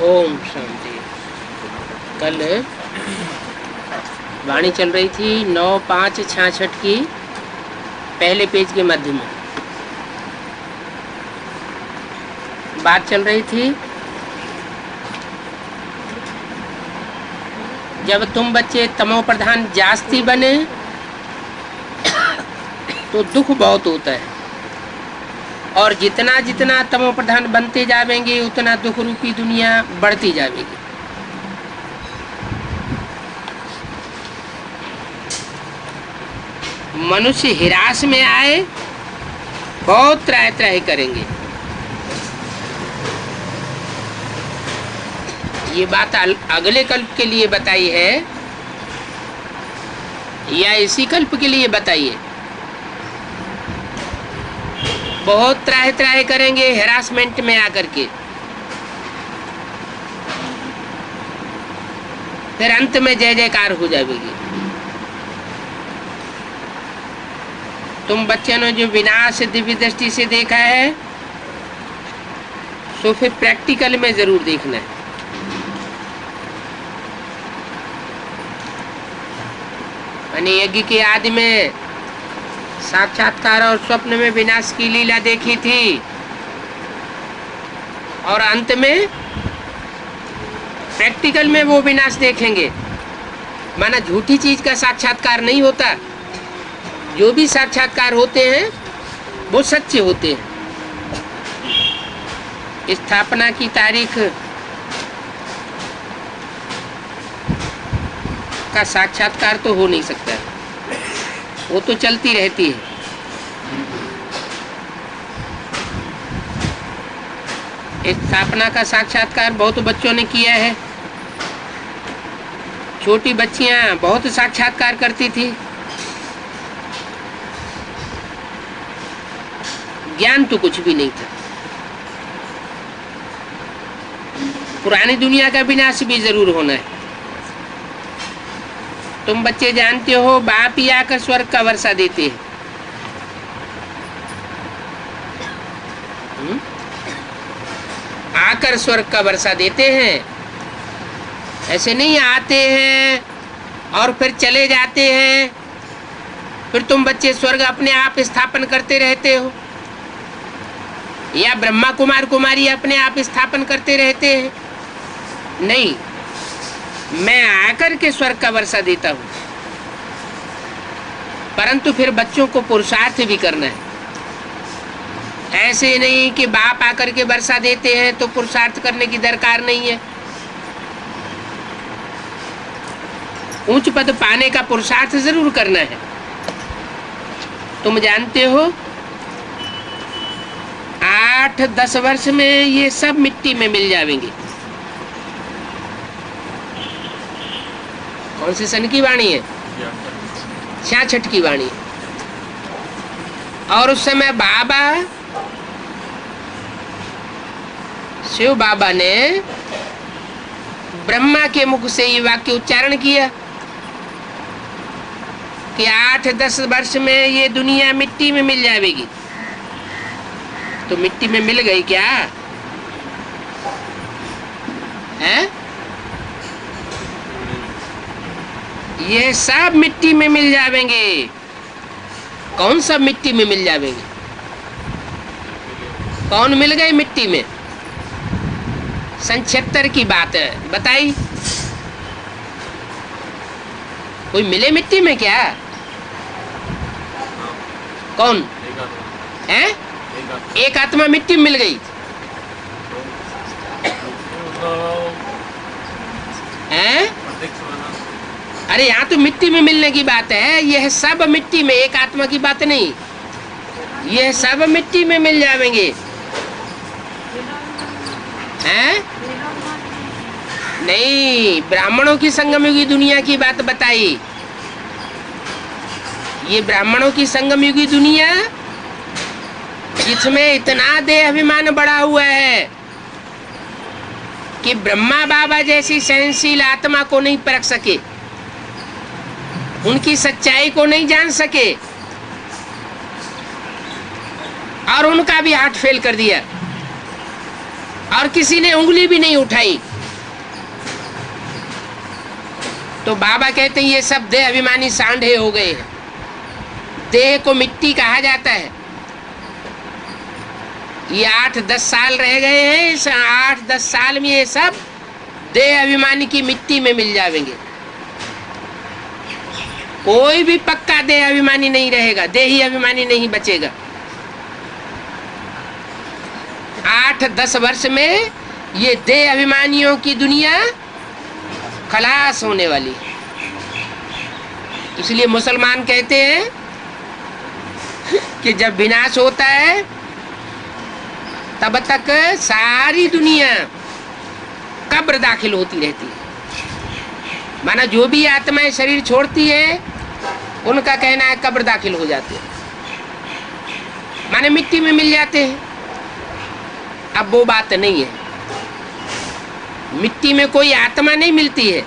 ओम शांति। कल वाणी चल रही थी 9/5/66 की पहले पेज के मध्य में बात चल रही थी। जब तुम बच्चे तमो प्रधान जास्ती बने तो दुख बहुत होता है, और जितना जितना तमो प्रधान बनते जाएंगे उतना दुख रूपी दुनिया बढ़ती जाएगी। मनुष्य हिरास में आए बहुत त्राह त्राह करेंगे। ये बात अगले कल्प के लिए बताई है या इसी कल्प के लिए बताइए? बहुत त्राह त्राह करेंगे हैरासमेंट में आकर के, फिर अंत में जय जयकार हो जाएगी। तुम बच्चों ने जो विनाश दिव्य दृष्टि से देखा है तो फिर प्रैक्टिकल में जरूर देखना है। मैंने यज्ञ के आदि में साक्षात्कार और स्वप्न में विनाश की लीला देखी थी, और अंत में प्रैक्टिकल में वो विनाश देखेंगे। माना झूठी चीज का साक्षात्कार नहीं होता, जो भी साक्षात्कार होते हैं वो सच्चे होते हैं। स्थापना की तारीख का साक्षात्कार तो हो नहीं सकता, वो तो चलती रहती है। स्थापना का साक्षात्कार बहुत बच्चों ने किया है। छोटी बच्चियां बहुत साक्षात्कार करती थी, ज्ञान तो कुछ भी नहीं था। पुरानी दुनिया का विनाश भी जरूर होना है। तुम बच्चे जानते हो बाप ही आकर स्वर्ग का वर्षा देते हैं। आकर स्वर्ग का वर्षा देते हैं, ऐसे नहीं आते हैं और फिर चले जाते हैं। फिर तुम बच्चे स्वर्ग अपने आप स्थापन करते रहते हो, या ब्रह्मा कुमार कुमारी अपने आप स्थापन करते रहते हैं? नहीं, मैं आकर के स्वर्ग का वर्षा देता हूं। परंतु फिर बच्चों को पुरुषार्थ भी करना है। ऐसे नहीं कि बाप आकर के वर्षा देते हैं तो पुरुषार्थ करने की दरकार नहीं है। उच्च पद पाने का पुरुषार्थ जरूर करना है। तुम जानते हो 8-10 वर्ष में ये सब मिट्टी में मिल जाएंगे। कौन से सन की वाणी है? 66 की वाणी। और उस समय बाबा शिव बाबा ने ब्रह्मा के मुख से ये वाक्य उच्चारण किया कि 8-10 वर्ष में ये दुनिया मिट्टी में मिल जाएगी। तो मिट्टी में मिल गई क्या है? ये सब मिट्टी में मिल जाएंगे। कौन सब मिट्टी में मिल जाएंगे? कौन मिल गए मिट्टी में? 76 की बात है, बताई कोई मिले मिट्टी में क्या? कौन है? एक आत्मा मिट्टी में मिल गई है? अरे यहाँ तो मिट्टी में मिलने की बात है। यह सब मिट्टी में, एक आत्मा की बात नहीं। यह सब मिट्टी में मिल जाएंगे हैं? नहीं, ब्राह्मणों की संगम युगी दुनिया की बात बताई। ये ब्राह्मणों की संगम युगी दुनिया जिसमें इतना देह अभिमान बढ़ा हुआ है कि ब्रह्मा बाबा जैसी सहनशील आत्मा को नहीं परख सके, उनकी सच्चाई को नहीं जान सके, और उनका भी हार्ट फेल कर दिया। और किसी ने उंगली भी नहीं उठाई। तो बाबा कहते हैं ये सब देह अभिमानी सांढे हो गए हैं। देह को मिट्टी कहा जाता है। ये 8-10 साल रह गए हैं, इस 8-10 साल में ये सब देह अभिमानी की मिट्टी में मिल जाएंगे। कोई भी पक्का देह अभिमानी नहीं रहेगा, देही अभिमानी नहीं बचेगा। 8-10 वर्ष में ये देह अभिमानियों की दुनिया खलास होने वाली है। इसलिए मुसलमान कहते हैं कि जब विनाश होता है तब तक सारी दुनिया कब्र दाखिल होती रहती है। माना जो भी आत्माएं शरीर छोड़ती है उनका कहना है कब्र दाखिल हो जाते हैं, माने मिट्टी में मिल जाते हैं। अब वो बात नहीं है, मिट्टी में कोई आत्मा नहीं मिलती है,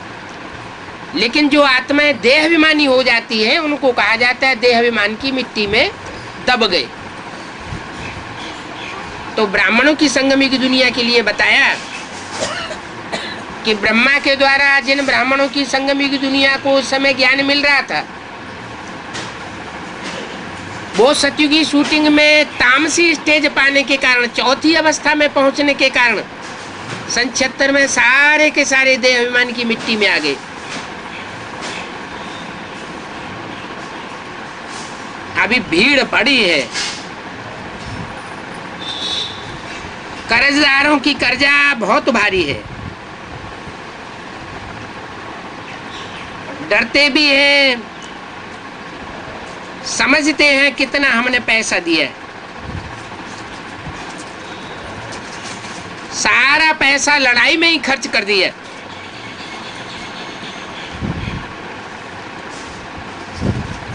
लेकिन जो आत्माएं देहाभिमानी हो जाती है उनको कहा जाता है देहाभिमान की मिट्टी में दब गए। तो ब्राह्मणों की संगमी की दुनिया के लिए बताया कि ब्रह्मा के द्वारा जिन ब्राह्मणों की संगमी की दुनिया को उस समय ज्ञान मिल रहा था, वो सत्युगी शूटिंग में तामसी स्टेज पाने के कारण, चौथी अवस्था में पहुंचने के कारण सन 76 में सारे के सारे देह अभिमान की मिट्टी में आ गए। अभी भीड़ पड़ी है, कर्जदारों की कर्जा बहुत भारी है, डरते भी हैं, समझते हैं कितना हमने पैसा दिया है। सारा पैसा लड़ाई में ही खर्च कर दिया।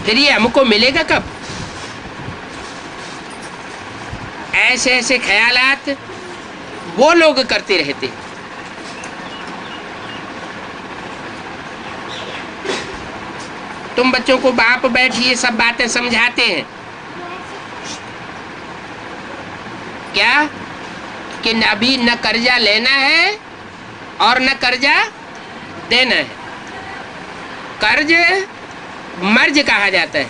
फिर ये हमको मिलेगा कब? ऐसे ऐसे ख्यालात वो लोग करते रहते। तुम बच्चों को बाप बैठ ये सब बातें समझाते हैं क्या कि अभी न कर्जा लेना है और न कर्जा देना है। कर्ज मर्ज कहा जाता है।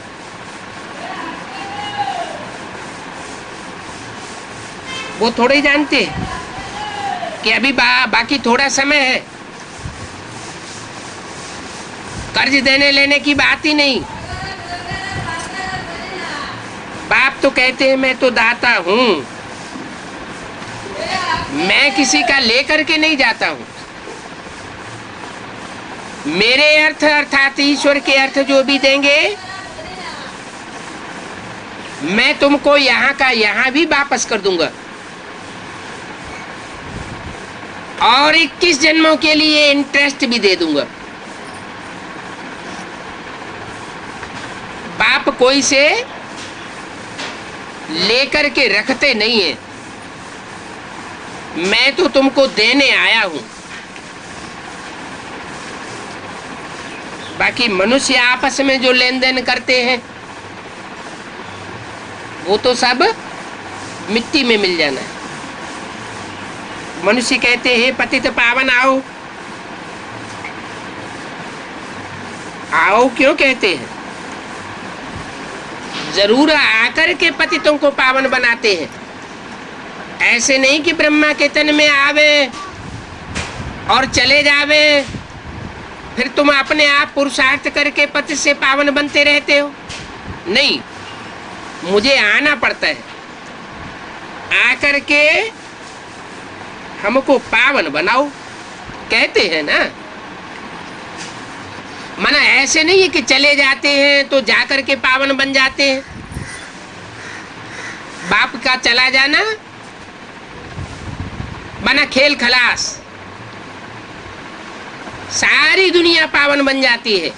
वो थोड़े ही जानते हैं कि अभी बाकी थोड़ा समय है। कर्ज देने लेने की बात ही नहीं। बाप तो कहते हैं मैं तो दाता हूं, मैं किसी का लेकर के नहीं जाता हूं। मेरे अर्थ अर्थात ईश्वर के अर्थ जो भी देंगे मैं तुमको यहाँ का यहाँ भी वापस कर दूंगा, और 21 जन्मों के लिए इंटरेस्ट भी दे दूंगा। बाप कोई से लेकर के रखते नहीं है, मैं तो तुमको देने आया हूं। बाकी मनुष्य आपस में जो लेन देन करते हैं वो तो सब मिट्टी में मिल जाना है। मनुष्य कहते हैं पतित पावन आओ। आओ क्यों कहते हैं? जरूर आकर के पतितों को पावन बनाते हैं। ऐसे नहीं कि ब्रह्मा के तन में आवे और चले जावे, फिर तुम अपने आप पुरुषार्थ करके पति से पावन बनते रहते हो। नहीं, मुझे आना पड़ता है, आकर के हमको पावन बनाओ कहते हैं ना। माना ऐसे नहीं है कि चले जाते हैं तो जाकर के पावन बन जाते हैं। बाप का चला जाना बना खेल खलास, सारी दुनिया पावन बन जाती है।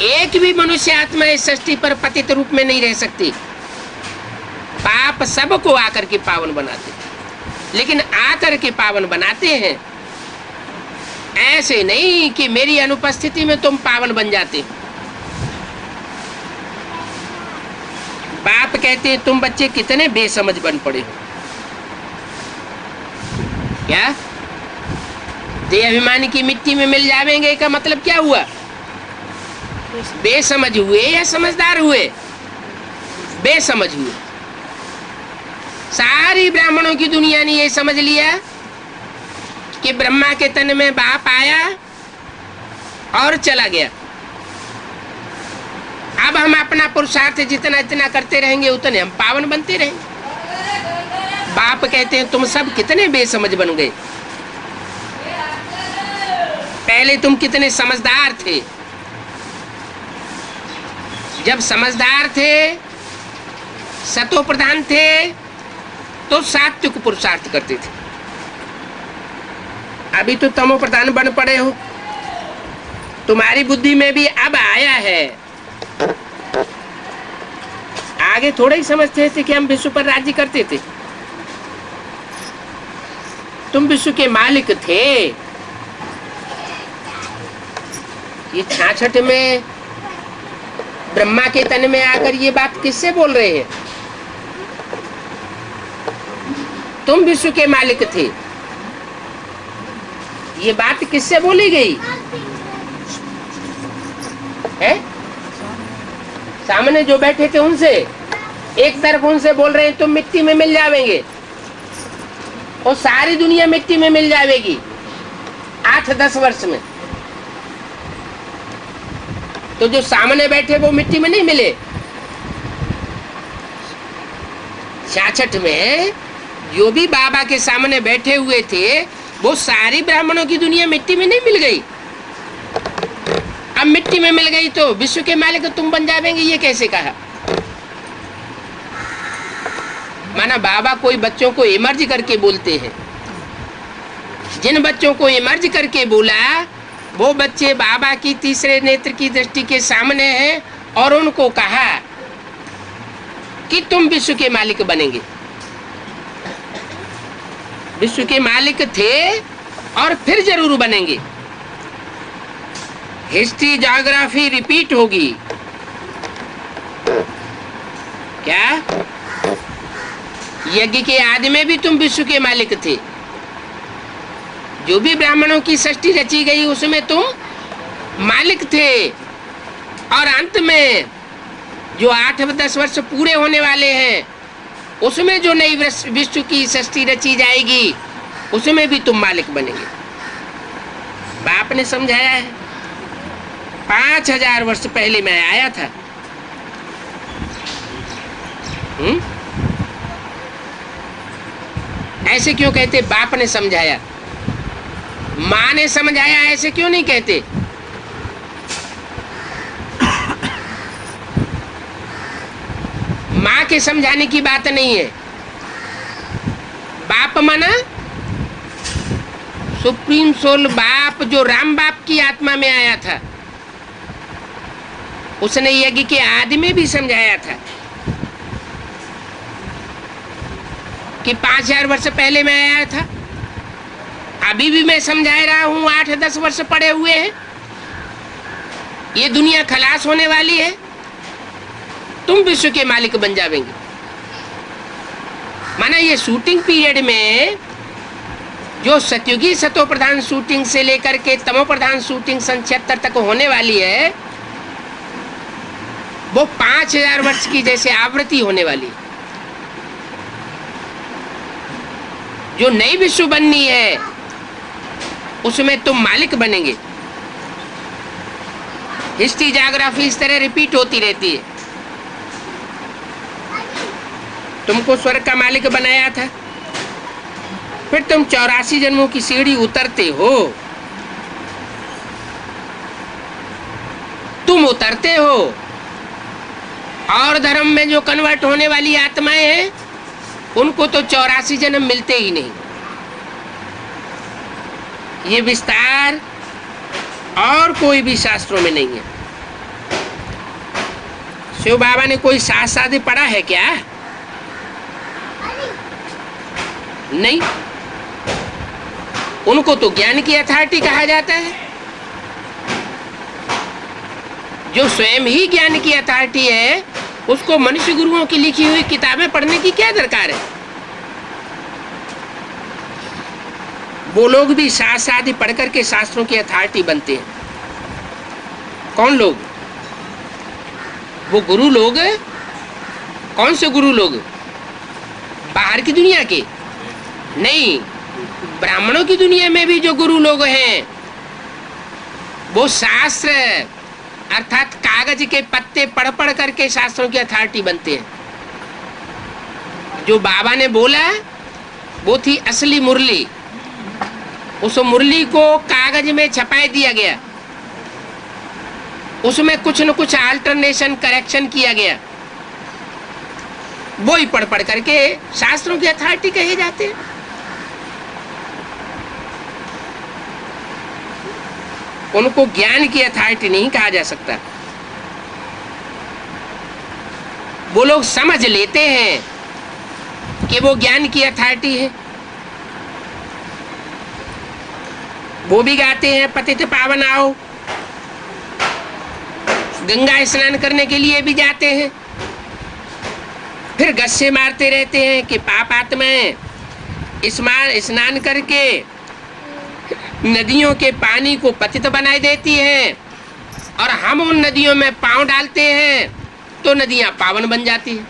एक भी मनुष्य आत्मा इस सृष्टि पर पतित रूप में नहीं रह सकती। बाप सबको आकर के पावन बनाते, लेकिन आकर के पावन बनाते हैं। ऐसे नहीं कि मेरी अनुपस्थिति में तुम पावन बन जाते। बाप कहते हैं तुम बच्चे कितने बेसमझ बन पड़े हो। क्या देह अभिमानी की मिट्टी में मिल जाएंगे का मतलब क्या हुआ? बेसमझ हुए या समझदार हुए? बेसमझ हुए। सारी ब्राह्मणों की दुनिया ने ये समझ लिया कि ब्रह्मा के तन में बाप आया और चला गया। अब हम अपना पुरुषार्थ जितना इतना करते रहेंगे उतने हम पावन बनते रहेंगे। बाप कहते हैं तुम सब कितने बेसमझ बन गए, पहले तुम कितने समझदार थे। जब समझदार थे, सतो प्रधान थे, तो सात्विक पुरुषार्थ करते थे। अभी तो तमो प्रधान बन पड़े हो। तुम्हारी बुद्धि में भी अब आया है। आगे थोड़ा ही समझते थे कि हम विश्व पर राज्य करते थे। तुम विश्व के मालिक थे। ये 66 में ब्रह्मा के तन में आकर ये बात किससे बोल रहे हैं? तुम विश्व के मालिक थे। ये बात किससे बोली गई है? सामने जो बैठे थे उनसे। एक तरफ उनसे बोल रहे हैं तुम मिट्टी में मिल जाओगे और सारी दुनिया मिट्टी में मिल जाएगी 8-10 वर्ष में। तो जो सामने बैठे वो मिट्टी में नहीं मिले। 66 में जो भी बाबा के सामने बैठे हुए थे वो सारी ब्राह्मणों की दुनिया मिट्टी में नहीं मिल गई। अब मिट्टी में मिल गई तो विश्व के मालिक तुम बन जाओगे, ये कैसे कहा? माना बाबा कोई बच्चों को इमर्ज करके बोलते हैं। जिन बच्चों को इमर्ज करके बोला वो बच्चे बाबा की तीसरे नेत्र की दृष्टि के सामने हैं और उनको कहा कि तुम विश्व के मालिक बनेंगे। विश्व के मालिक थे और फिर जरूर बनेंगे। हिस्ट्री ज्योग्राफी रिपीट होगी। क्या यज्ञ के आदि में भी तुम विश्व के मालिक थे? जो भी ब्राह्मणों की सृष्टि रची गई उसमें तुम मालिक थे। और अंत में जो 8-10 वर्ष पूरे होने वाले हैं उसमें जो नई विश्व की सृष्टि रची जाएगी उसमें भी तुम मालिक बनेंगे। बाप ने समझाया है। 5000 वर्ष पहले मैं आया था। ऐसे क्यों कहते बाप ने समझाया? माँ ने समझाया ऐसे क्यों नहीं कहते? माँ के समझाने की बात नहीं है। बाप माना सुप्रीम सोल बाप, जो राम बाप की आत्मा में आया था। उसने यज्ञ के आदि में भी समझाया था कि 5000 वर्ष पहले मैं आया था। अभी भी मैं समझा रहा हूं। 8-10 वर्ष पड़े हुए हैं। ये दुनिया खलास होने वाली है। तुम विश्व के मालिक बन जाओगे। माना ये शूटिंग पीरियड में जो सतयुगी सतो प्रधान शूटिंग से लेकर के तमो प्रधान शूटिंग सन 76 तक होने वाली है वो 5000 वर्ष की जैसे आवृत्ति होने वाली है। जो नई विश्व बननी है उसमें तुम मालिक बनेंगे। हिस्ट्री ज्योग्राफी इस तरह रिपीट होती रहती है। तुमको स्वर्ग का मालिक बनाया था, फिर तुम 84 जन्मों की सीढ़ी उतरते हो। तुम उतरते हो और धर्म में जो कन्वर्ट होने वाली आत्माएं हैं उनको तो 84 जन्म मिलते ही नहीं। ये विस्तार और कोई भी शास्त्रों में नहीं है। शिव बाबा ने कोई शास्त्र पढ़ा है क्या? नहीं। उनको तो ज्ञान की अथॉरिटी कहा जाता है। जो स्वयं ही ज्ञान की अथॉरिटी है उसको मनुष्य गुरुओं की लिखी हुई किताबें पढ़ने की क्या दरकार है? वो लोग भी शास्त्र आदि पढ़ करके शास्त्रों की अथॉरिटी बनते हैं। कौन लोग? वो गुरु लोग। कौन से गुरु लोग? बाहर की दुनिया के नहीं, ब्राह्मणों की दुनिया में भी जो गुरु लोग हैं वो शास्त्र अर्थात कागज के पत्ते पढ़ पढ़ करके शास्त्रों की अथॉरिटी बनते हैं। जो बाबा ने बोला वो थी असली मुरली। उस मुरली को कागज में छपाई दिया गया, उसमें कुछ न कुछ अल्टरनेशन करेक्शन किया गया, वो ही पढ़ पढ़ करके शास्त्रों की अथॉरिटी कहे जाते हैं। उनको ज्ञान की अथॉरिटी नहीं कहा जा सकता। वो लोग समझ लेते हैं कि वो ज्ञान की अथॉरिटी है। वो भी गाते हैं पतित पावन आओ, गंगा स्नान करने के लिए भी जाते हैं, फिर गस्से मारते रहते हैं कि पाप आत्माएं स्नान करके नदियों के पानी को पतित बनाई देती हैं और हम उन नदियों में पांव डालते हैं तो नदियां पावन बन जाती हैं।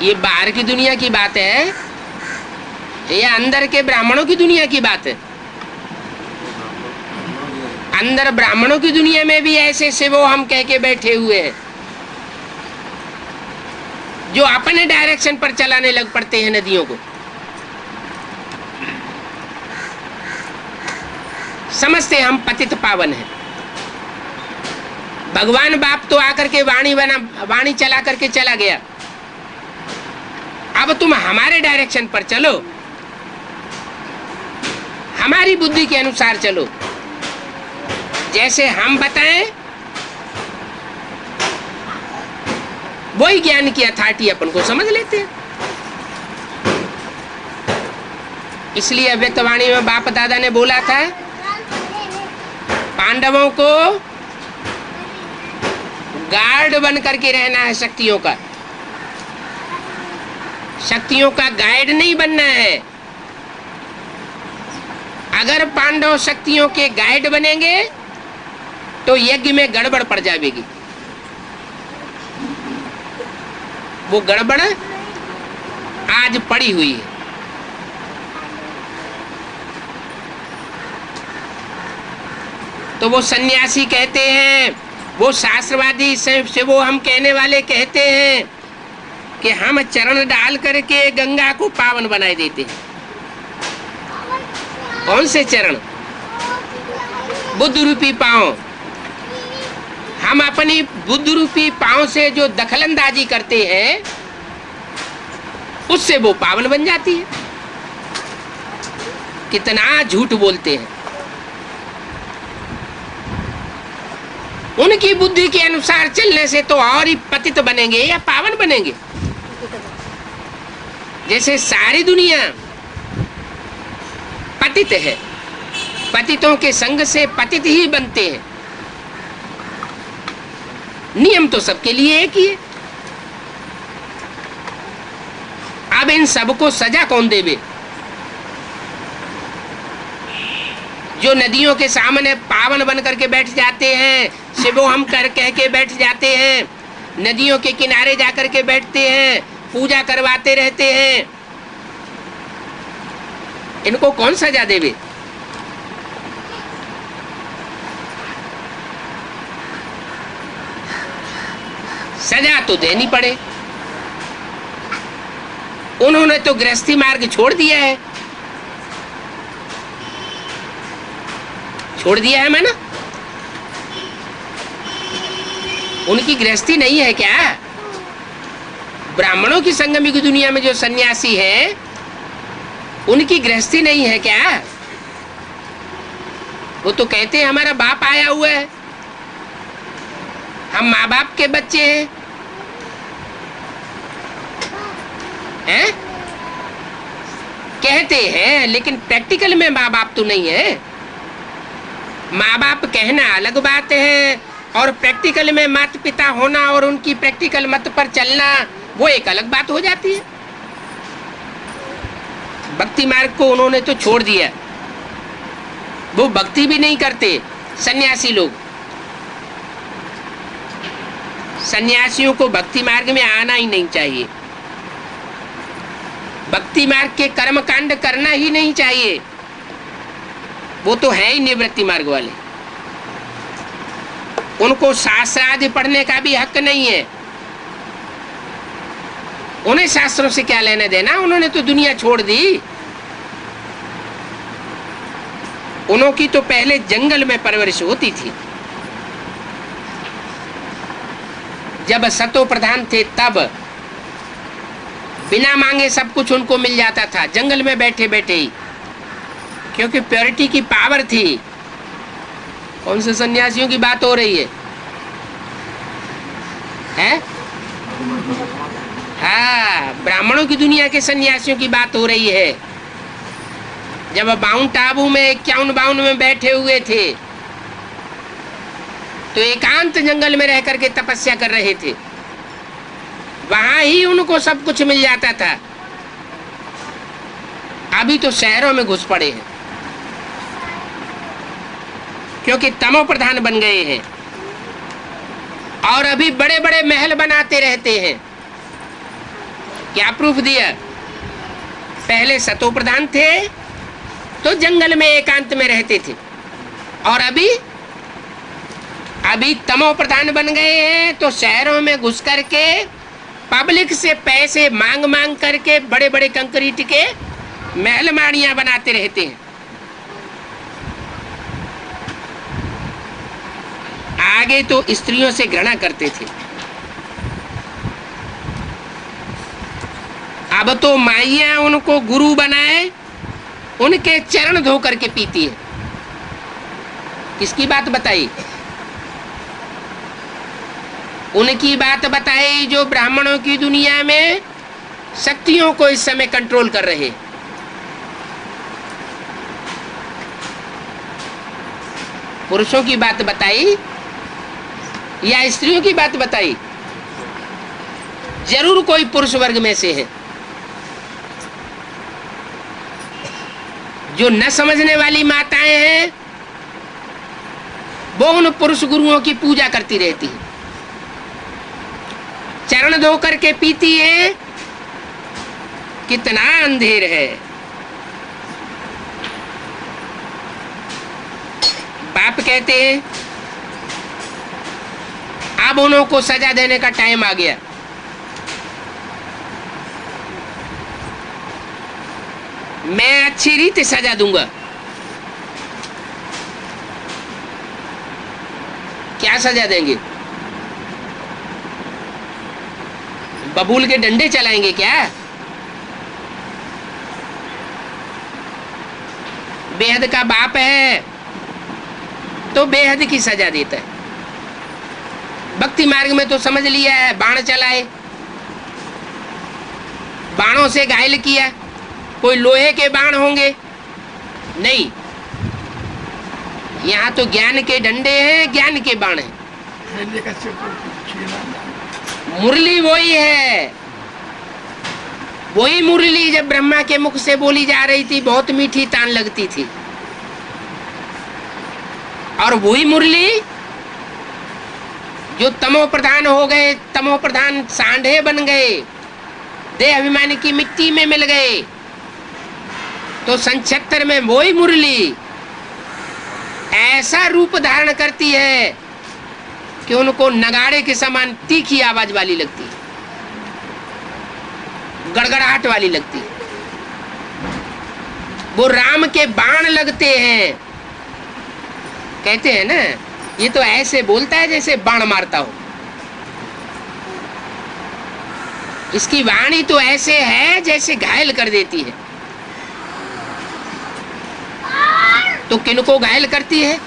ये बाहर की दुनिया की बात है या अंदर के ब्राह्मणों की दुनिया की बात है? अंदर ब्राह्मणों की दुनिया में भी ऐसे शिवो हम कह के बैठे हुए हैं जो अपने डायरेक्शन पर चलाने लग पड़ते हैं नदियों को। समझते हम पतित पावन है। भगवान बाप तो आकर के वाणी चला करके चला गया। अब तुम हमारे डायरेक्शन पर चलो, हमारी बुद्धि के अनुसार चलो, जैसे हम बताएं वही ज्ञान की अथॉरिटी अपन को समझ लेते हैं। इसलिए अव्यक्त वाणी में बाप दादा ने बोला था पांडवों को गार्ड बन करके रहना है शक्तियों का, शक्तियों का गाइड नहीं बनना है। अगर पांडव शक्तियों के गाइड बनेंगे तो यज्ञ में गड़बड़ पड़ जाएगी। वो गड़बड़ आज पड़ी हुई है। तो वो सन्यासी कहते हैं, वो शास्त्रवादी से वो हम कहने वाले कहते हैं कि हम चरण डाल करके गंगा को पावन बनाए देते हैं। कौन से चरण? बुद्ध रूपी पांव। हम अपनी बुद्ध रूपी पांव से जो दखलंदाजी करते हैं उससे वो पावन बन जाती है। कितना झूठ बोलते हैं। उनकी बुद्धि के अनुसार चलने से तो और ही पतित बनेंगे या पावन बनेंगे। जैसे सारी दुनिया पतित है, पतितों के संग से पतित ही बनते हैं। नियम तो सबके लिए एक ही है। अब इन सबको सजा कौन देवे? जो नदियों के सामने पावन बन करके बैठ जाते हैं, शिवो हम कह के बैठ जाते हैं, नदियों के किनारे जाकर के बैठते हैं, पूजा करवाते रहते हैं, इनको कौन सजा देवे? सजा तो देनी पड़े। उन्होंने तो गृहस्थी मार्ग छोड़ दिया है, छोड़ दिया है मैंने। उनकी गृहस्थी नहीं है क्या? ब्राह्मणों की संगमी की दुनिया में जो सन्यासी है उनकी गृहस्थी नहीं है क्या? वो तो कहते हैं हमारा बाप आया हुआ है, हम माँ बाप के बच्चे हैं? कहते हैं, लेकिन प्रैक्टिकल में माँ बाप तो नहीं है। माँ बाप कहना अलग बात है और प्रैक्टिकल में माता पिता होना और उनकी प्रैक्टिकल मत पर चलना वो एक अलग बात हो जाती है। भक्ति मार्ग को उन्होंने तो छोड़ दिया, वो भक्ति भी नहीं करते। सन्यासी लोग, सन्यासियों को भक्ति मार्ग में आना ही नहीं चाहिए, भक्ति मार्ग के कर्म कांड करना ही नहीं चाहिए, वो तो है ही निवृत्ति मार्ग वाले। उनको शास्त्रादि पढ़ने का भी हक नहीं है, उन्हें शास्त्रों से क्या लेने देना, उन्होंने तो दुनिया छोड़ दी। उन्हों की तो पहले जंगल में परवरिश होती थी, जब सतो प्रधान थे तब बिना मांगे सब कुछ उनको मिल जाता था, जंगल में बैठे बैठे ही, क्योंकि प्योरिटी की पावर थी। कौन से सन्यासियों की बात हो रही है? हाँ, ब्राह्मणों की दुनिया के सन्यासियों की बात हो रही है। जब माउंट आबू में 51-52 में बैठे हुए थे तो एकांत जंगल में रह करके तपस्या कर रहे थे, वहां ही उनको सब कुछ मिल जाता था। अभी तो शहरों में घुस पड़े हैं, क्योंकि तमो प्रधान बन गए हैं और अभी बड़े बड़े महल बनाते रहते हैं। क्या प्रूफ दिया? पहले सतो प्रधान थे तो जंगल में एकांत में रहते थे, और अभी तमो प्रधान बन गए हैं तो शहरों में घुस करके पब्लिक से पैसे मांग मांग करके बड़े बड़े कंक्रीट के महल माड़ियां बनाते रहते हैं। आगे तो स्त्रियों से घृणा करते थे, अब तो माइयां उनको गुरु बनाए, उनके चरण धो करके पीती है। किसकी बात बताई? उनकी बात बताई जो ब्राह्मणों की दुनिया में शक्तियों को इस समय कंट्रोल कर रहे। पुरुषों की बात बताई या स्त्रियों की बात बताई? जरूर कोई पुरुष वर्ग में से है। जो न समझने वाली माताएं हैं वो उन पुरुष गुरुओं की पूजा करती रहती है, चरण धो करके पीती है। कितना अंधेर है। बाप कहते हैं अब उनको सजा देने का टाइम आ गया। मैं अच्छी रीति सजा दूंगा। क्या सजा देंगे? बबूल के डंडे चलाएंगे क्या? बेहद का बाप है तो बेहद की सजा देता है। भक्ति मार्ग में तो समझ लिया है, बाण चलाए, बाणों से घायल किया। कोई लोहे के बाण होंगे? नहीं, यहाँ तो ज्ञान के डंडे हैं, ज्ञान के बाण हैं। मुरली वही है, वही मुरली जब ब्रह्मा के मुख से बोली जा रही थी बहुत मीठी तान लगती थी, और वही मुरली जो तमो प्रधान हो गए, तमो प्रधान सांढे बन गए, देह अभिमानी की मिट्टी में मिल गए, तो 76 में वही मुरली ऐसा रूप धारण करती है कि उनको नगाड़े के समान तीखी आवाज वाली लगती है, गड़गड़ाहट वाली लगती है। वो राम के बाण लगते हैं। कहते हैं ना, ये तो ऐसे बोलता है जैसे बाण मारता हो। इसकी वाणी तो ऐसे है जैसे घायल कर देती है। तो किनको घायल करती है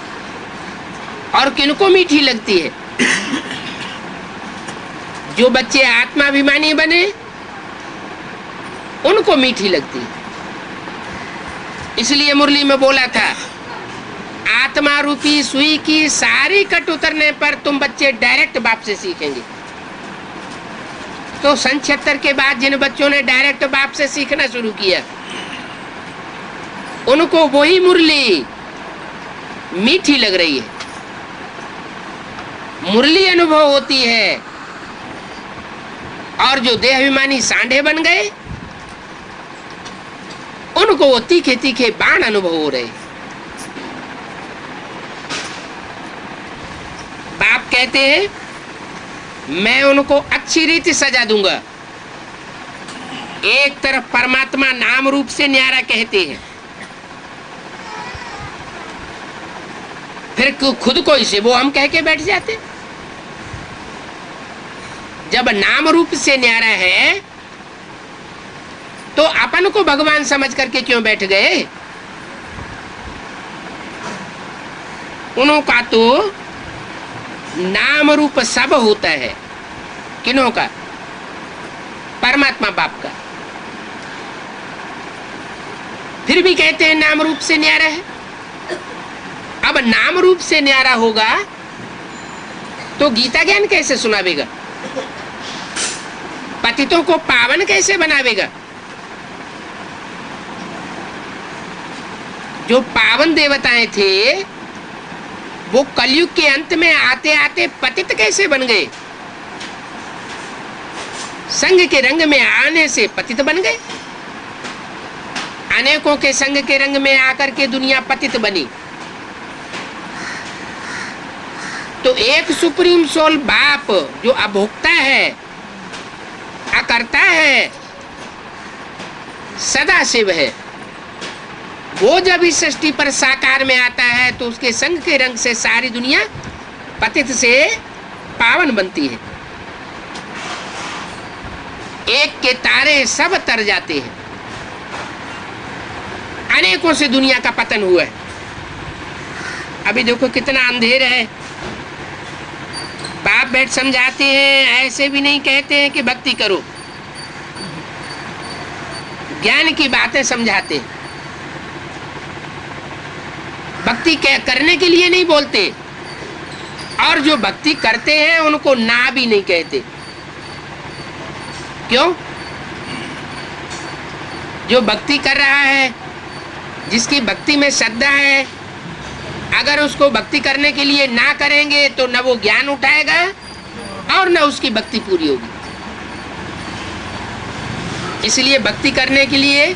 और किनको मीठी लगती है? जो बच्चे आत्माभिमानी बने उनको मीठी लगती है। इसलिए मुरली में बोला था, आत्मा रूपी सुई की सारी कट उतरने पर तुम बच्चे डायरेक्ट बाप से सीखेंगे। तो 76 के बाद जिन बच्चों ने डायरेक्ट बाप से सीखना शुरू किया उनको वही मुरली मीठी लग रही है, मुरली अनुभव होती है। और जो देहाभिमानी सांडे बन गए, उनको वो तीखे तीखे बाण अनुभव हो रहे। बाप कहते हैं मैं उनको अच्छी रीति सजा दूंगा। एक तरफ परमात्मा नाम रूप से न्यारा कहते हैं, फिर खुद को इसे वो हम कह के बैठ जाते। जब नाम रूप से न्यारा है तो अपन को भगवान समझ करके क्यों बैठ गए? उनका तो नाम रूप सब होता है। किन्हों का? परमात्मा बाप का। फिर भी कहते हैं नाम रूप से न्यारा है। अब नाम रूप से न्यारा होगा तो गीता ज्ञान कैसे सुनावेगा? पतितों को पावन कैसे बनावेगा? जो पावन देवताएं थे वो कलयुग के अंत में आते आते पतित कैसे बन गए? संग के रंग में आने से पतित बन गए। अनेकों के संग के रंग में आकर के दुनिया पतित बनी। तो एक सुप्रीम सोल बाप जो अभोक्ता है, अकर्ता है, सदा शिव है, वो जब इस सृष्टि पर साकार में आता है तो उसके संग के रंग से सारी दुनिया पतित से पावन बनती है। एक के तारे सब तर जाते हैं। अनेकों से दुनिया का पतन हुआ है। अभी देखो कितना अंधेर है। बाप बैठ समझाते हैं, ऐसे भी नहीं कहते हैं कि भक्ति करो, ज्ञान की बातें समझाते हैं। भक्ति करने के लिए नहीं बोलते, और जो भक्ति करते हैं उनको ना भी नहीं कहते। क्यों? जो भक्ति कर रहा है, जिसकी भक्ति में श्रद्धा है, अगर उसको भक्ति करने के लिए ना करेंगे तो न वो ज्ञान उठाएगा और न उसकी भक्ति पूरी होगी। इसलिए भक्ति करने के लिए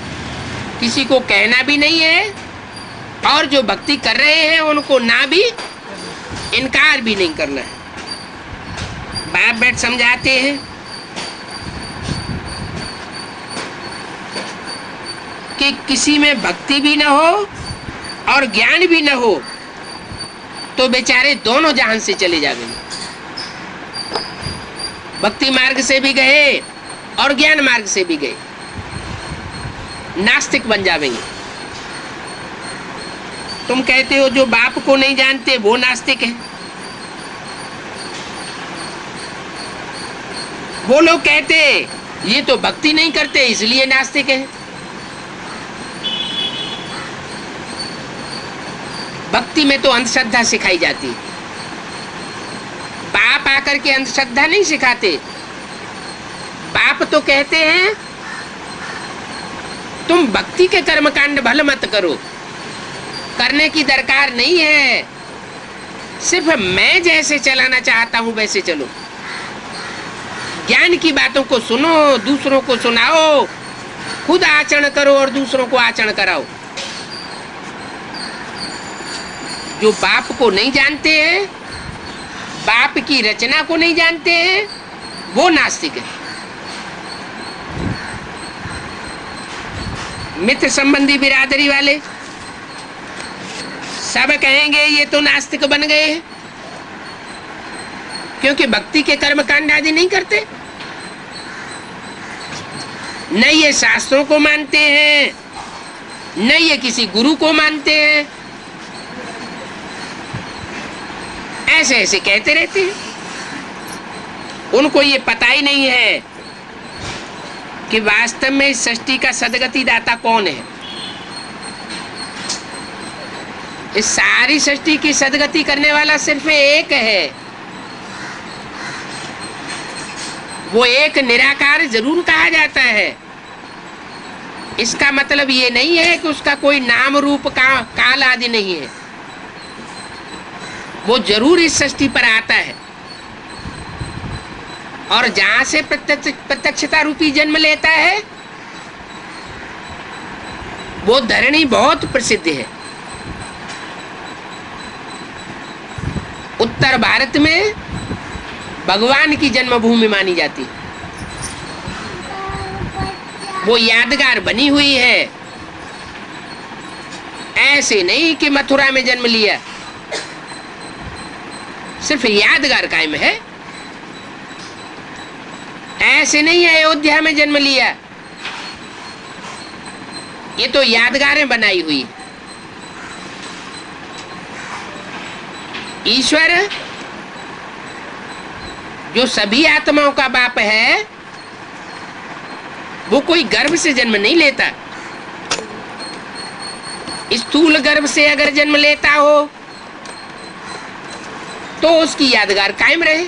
किसी को कहना भी नहीं है, और जो भक्ति कर रहे हैं उनको ना भी इनकार भी नहीं करना है। बाप बैठ समझाते हैं कि किसी में भक्ति भी ना हो और ज्ञान भी ना हो तो बेचारे दोनों जहान से चले जाएंगे। भक्ति मार्ग से भी गए और ज्ञान मार्ग से भी गए, नास्तिक बन जाएंगे। तुम कहते हो जो बाप को नहीं जानते वो नास्तिक है। वो लोग कहते ये तो भक्ति नहीं करते इसलिए नास्तिक है। भक्ति में तो अंधश्रद्धा सिखाई जाती है। बाप आकर के अंधश्रद्धा नहीं सिखाते। बाप तो कहते हैं तुम भक्ति के कर्मकांड भले मत करो, करने की दरकार नहीं है, सिर्फ मैं जैसे चलाना चाहता हूं वैसे चलो। ज्ञान की बातों को सुनो, दूसरों को सुनाओ, खुद आचरण करो और दूसरों को आचरण कराओ। जो बाप को नहीं जानते हैं, बाप की रचना को नहीं जानते हैं, वो नास्तिक है। मित्र संबंधी बिरादरी वाले सब कहेंगे ये तो नास्तिक बन गए हैं, क्योंकि भक्ति के कर्मकांड आदि नहीं करते, न ये शास्त्रों को मानते हैं, न ये किसी गुरु को मानते हैं। ऐसे ऐसे कहते रहते हैं। उनको ये पता ही नहीं है कि वास्तव में इस सृष्टि का सदगति दाता कौन है। इस सारी सृष्टि की सदगति करने वाला सिर्फ एक है। वो एक निराकार जरूर कहा जाता है, इसका मतलब ये नहीं है कि उसका कोई नाम रूप का काल आदि नहीं है, वो जरूर इस सृष्टि पर आता है। और जहां से प्रत्यक्षता रूपी जन्म लेता है वो धरणी बहुत प्रसिद्ध है। उत्तर भारत में भगवान की जन्मभूमि मानी जाती है, वो यादगार बनी हुई है। ऐसे नहीं कि मथुरा में जन्म लिया, सिर्फ यादगार कायम है। ऐसे नहीं है अयोध्या में जन्म लिया, ये तो यादगारें बनाई हुई। ईश्वर जो सभी आत्माओं का बाप है, वो कोई गर्भ से जन्म नहीं लेता। स्थूल गर्भ से अगर जन्म लेता हो तो उसकी यादगार कायम रहे।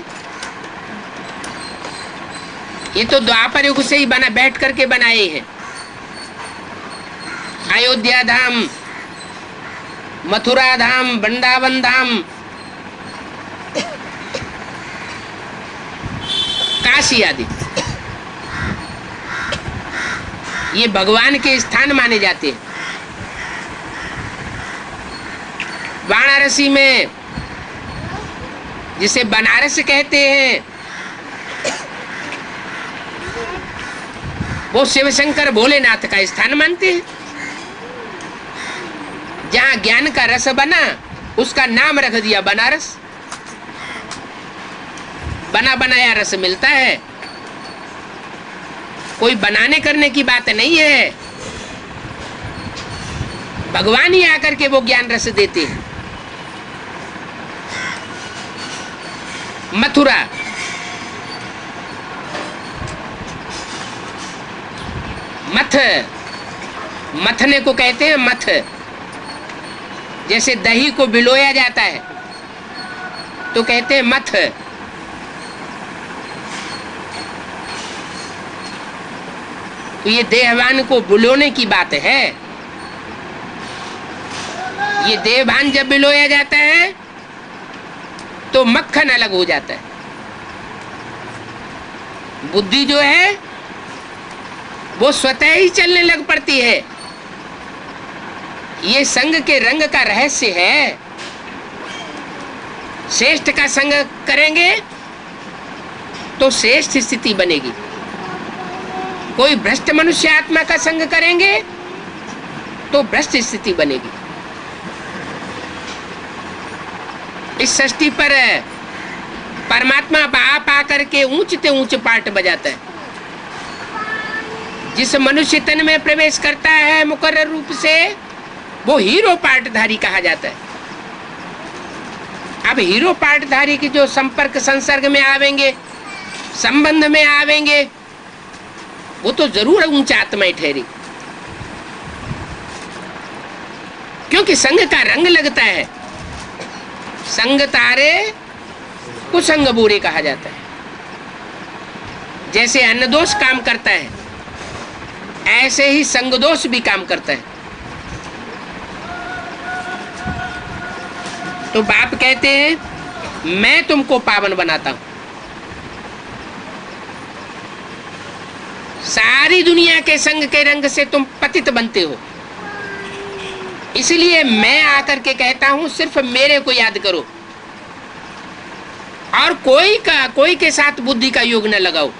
ये तो द्वापर युग से ही बना बैठ करके बनाए हैं। अयोध्या धाम, मथुरा धाम, वृंदावन धाम, काशी आदि, ये भगवान के स्थान माने जाते हैं। वाराणसी में, जिसे बनारस कहते हैं, वो शिव शंकर भोलेनाथ का स्थान मानते हैं। जहां ज्ञान का रस बना उसका नाम रख दिया बनारस। बना बनाया रस मिलता है, कोई बनाने करने की बात नहीं है। भगवान ही आकर के वो ज्ञान रस देते हैं। मथुरा, मथ, मथने को कहते हैं मथ। जैसे दही को भिगोया जाता है तो कहते हैं मथ। तो ये देहवान को बुलोने की बात है। ये देहवान जब बिलोया जाता है तो मक्खन अलग हो जाता है। बुद्धि जो है वो स्वतः ही चलने लग पड़ती है। ये संग के रंग का रहस्य है। श्रेष्ठ का संग करेंगे तो श्रेष्ठ स्थिति बनेगी। कोई भ्रष्ट मनुष्य आत्मा का संग करेंगे तो भ्रष्ट स्थिति बनेगी। इस सृष्टि पर परमात्मा बाप आकर के ऊंचते ऊंचे पार्ट बजाता है। जिस मनुष्य तन में प्रवेश करता है मुकर्रर रूप से, वो हीरो पार्टधारी कहा जाता है। अब हीरो पार्टधारी की जो संपर्क संसर्ग में आवेंगे, संबंध में आवेंगे, वो तो जरूर ऊंचा आत्माएं ठहरी, क्योंकि संग का रंग लगता है। संग तारे कुसंग बुरे कहा जाता है। जैसे अन्न दोष काम करता है, ऐसे ही संग दोष भी काम करता है। तो बाप कहते हैं मैं तुमको पावन बनाता हूं। सारी दुनिया के संग के रंग से तुम पतित बनते हो, इसलिए मैं आकर के कहता हूं सिर्फ मेरे को याद करो और कोई के साथ बुद्धि का योग न लगाओ।